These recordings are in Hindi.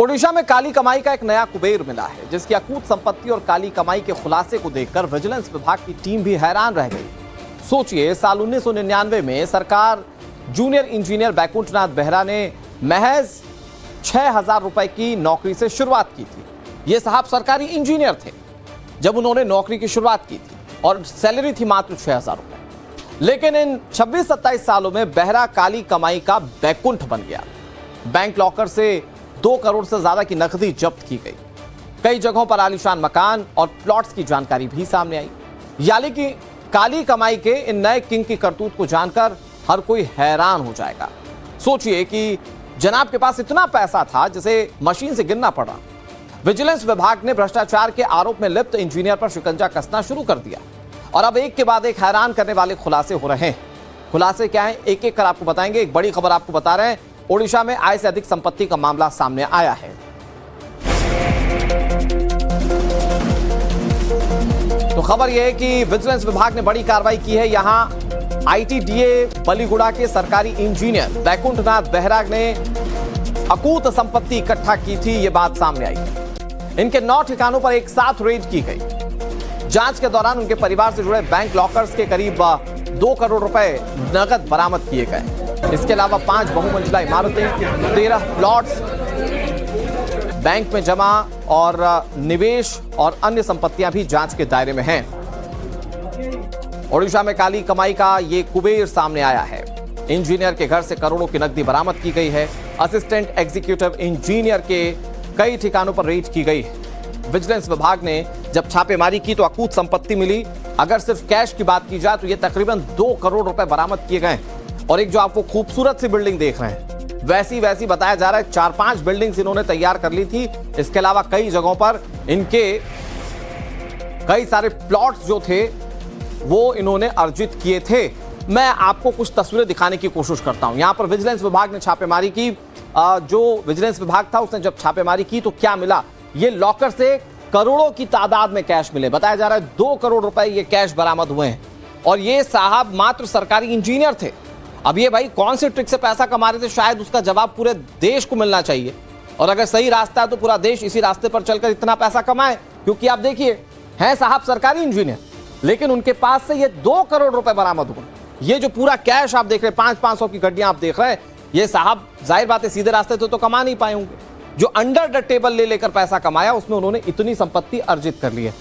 ओडिशा में काली कमाई का एक नया कुबेर मिला है, जिसकी अकूत संपत्ति और काली कमाई के खुलासे को देखकर विजिलेंस विभाग की टीम भी हैरान रह गई। सोचिए, साल 1999 में सरकार जूनियर इंजीनियर बैकुंठनाथ बेहरा ने महज 6,000 रुपए की नौकरी से शुरुआत की थी। ये साहब सरकारी इंजीनियर थे जब उन्होंने नौकरी की शुरुआत की थी और सैलरी थी मात्र 6,000 रुपए। लेकिन इन 26-27 सालों में बेहरा काली कमाई का बैकुंठ बन गया। बैंक लॉकर से 2 करोड़ से ज्यादा की नकदी जब्त की गई। कई जगहों पर आलीशान मकान और प्लॉट्स की जानकारी भी सामने आई। यानी कि काली कमाई के इन नए किंग की करतूत को जानकर हर कोई हैरान हो जाएगा। सोचिए कि जनाब के पास इतना पैसा था जिसे मशीन से गिनना पड़ा। विजिलेंस विभाग ने भ्रष्टाचार के आरोप में लिप्त इंजीनियर पर शिकंजा कसना शुरू कर दिया और अब एक के बाद एक हैरान करने वाले खुलासे हो रहे हैं। खुलासे क्या हैं, एक एक कर आपको बताएंगे। एक बड़ी खबर आपको बता रहे हैं, ओडिशा में आय से अधिक संपत्ति का मामला सामने आया है। तो खबर यह है कि विजिलेंस विभाग ने बड़ी कार्रवाई की है। यहां आईटीडीए बलीगुड़ा के सरकारी इंजीनियर बैकुंठनाथ बेहरा ने अकूत संपत्ति इकट्ठा की थी, यह बात सामने आई। इनके 9 ठिकानों पर एक साथ रेड की गई। जांच के दौरान उनके परिवार से जुड़े बैंक लॉकर्स के करीब 2 करोड़ रुपए नकद बरामद किए गए। इसके अलावा 5 बहुमंजिला इमारतें, 13 प्लॉट्स, बैंक में जमा और निवेश और अन्य संपत्तियां भी जांच के दायरे में हैं। ओडिशा में काली कमाई का ये कुबेर सामने आया है। इंजीनियर के घर से करोड़ों की नकदी बरामद की गई है। असिस्टेंट एग्जीक्यूटिव इंजीनियर के कई ठिकानों पर रेड की गई है। विजिलेंस विभाग ने जब छापेमारी की तो अकूत संपत्ति मिली। अगर सिर्फ कैश की बात की जाए तो ये तकरीबन 2 करोड़ रुपए बरामद किए गए। और एक जो आपको खूबसूरत सी बिल्डिंग देख रहे हैं, वैसी बताया जा रहा है 4-5 बिल्डिंग्स इन्होंने तैयार कर ली थी। इसके अलावा कई जगहों पर इनके कई सारे प्लॉट्स जो थे वो इन्होंने अर्जित किए थे। मैं आपको कुछ तस्वीरें दिखाने की कोशिश करता हूं। यहां पर विजिलेंस विभाग ने छापेमारी की। जो विजिलेंस विभाग था उसने जब छापेमारी की तो क्या मिला, ये लॉकर से करोड़ों की तादाद में कैश मिले। बताया जा रहा है 2 करोड़ रुपए ये कैश बरामद हुए हैं। और ये साहब मात्र सरकारी इंजीनियर थे। अब ये भाई कौन से ट्रिक से पैसा कमा रहे थे, शायद उसका जवाब पूरे देश को मिलना चाहिए। और अगर सही रास्ता है तो पूरा देश इसी रास्ते पर चलकर इतना पैसा कमाए। क्योंकि आप देखिए, हैं साहब सरकारी इंजीनियर, लेकिन उनके पास से ये 2 करोड़ रुपए बरामद हुए। ये जो पूरा कैश आप देख रहे हैं, 500-500 की गड्डियां आप देख रहे हैं, ये साहब जाहिर बात है सीधे रास्ते तो कमा नहीं पाए होंगे। जो अंडर द टेबल ले लेकर पैसा कमाया उसमें उन्होंने इतनी संपत्ति अर्जित कर ली है।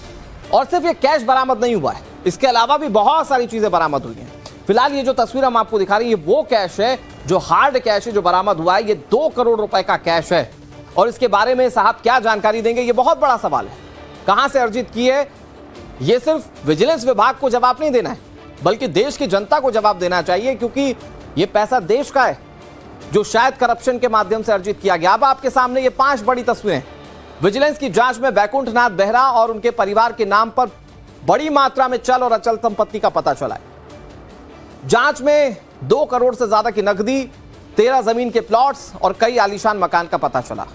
और सिर्फ ये कैश बरामद नहीं हुआ है, इसके अलावा भी बहुत सारी चीजें बरामद हुई हैं। फिलहाल ये जो तस्वीर हम आपको दिखा रहे हैं, ये वो कैश है जो हार्ड कैश है जो बरामद हुआ है। ये 2 करोड़ रुपए का कैश है। और इसके बारे में साहब क्या जानकारी देंगे, ये बहुत बड़ा सवाल है। कहां से अर्जित की है, ये सिर्फ विजिलेंस विभाग को जवाब नहीं देना है, बल्कि देश की जनता को जवाब देना चाहिए। क्योंकि ये पैसा देश का है जो शायद करप्शन के माध्यम से अर्जित किया गया। अब आपके सामने ये 5 बड़ी तस्वीरें। विजिलेंस की जांच में बैकुंठनाथ बेहरा और उनके परिवार के नाम पर बड़ी मात्रा में चल और अचल संपत्ति का पता चला है। जांच में 2 करोड़ से ज्यादा की नकदी, 13 जमीन के प्लॉट्स और कई आलीशान मकान का पता चला।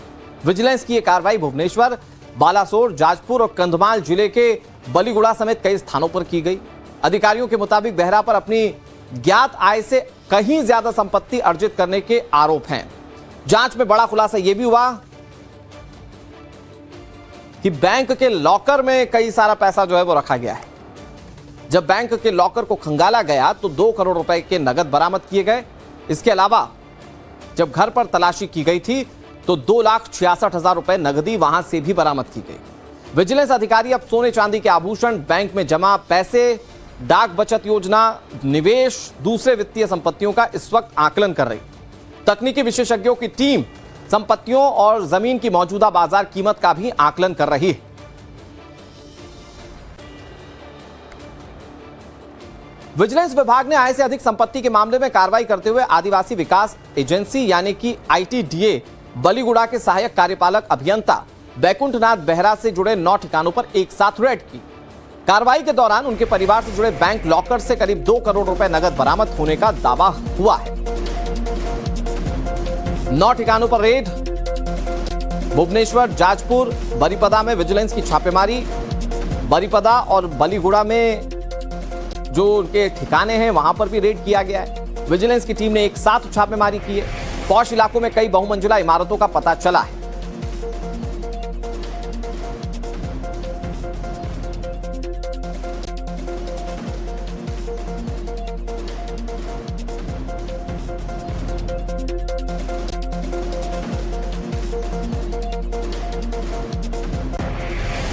विजिलेंस की यह कार्रवाई भुवनेश्वर, बालासोर, जाजपुर और कंधमाल जिले के बलीगुड़ा समेत कई स्थानों पर की गई। अधिकारियों के मुताबिक बेहरा पर अपनी ज्ञात आय से कहीं ज्यादा संपत्ति अर्जित करने के आरोप हैं। जांच में बड़ा खुलासा यह भी हुआ कि बैंक के लॉकर में कई सारा पैसा जो है वो रखा गया है। जब बैंक के लॉकर को खंगाला गया तो 2 करोड़ रुपए के नगद बरामद किए गए। इसके अलावा जब घर पर तलाशी की गई थी तो 2,66,000 रुपए नगदी वहां से भी बरामद की गई। विजिलेंस अधिकारी अब सोने चांदी के आभूषण, बैंक में जमा पैसे, डाक बचत योजना, निवेश, दूसरे वित्तीय संपत्तियों का इस वक्त आकलन कर रही। तकनीकी विशेषज्ञों की टीम संपत्तियों और जमीन की मौजूदा बाजार कीमत का भी आकलन कर रही है। विजिलेंस विभाग ने आय से अधिक संपत्ति के मामले में कार्रवाई करते हुए आदिवासी विकास एजेंसी यानी कि आईटीडीए बलीगुड़ा के सहायक कार्यपालक अभियंता बैकुंठनाथ बेहरा से जुड़े 9 ठिकानों पर एक साथ रेड की। कार्रवाई के दौरान उनके परिवार से जुड़े बैंक लॉकर से करीब 2 करोड़ रुपए नगद बरामद होने का दावा हुआ है। 9 ठिकानों पर रेड। भुवनेश्वर, जाजपुर, बरीपदा में विजिलेंस की छापेमारी। बरीपदा और बलीगुड़ा में जो उनके ठिकाने हैं वहां पर भी रेड किया गया है। विजिलेंस की टीम ने एक साथ छापेमारी की है। पॉश इलाकों में कई बहुमंजिला इमारतों का पता चला है।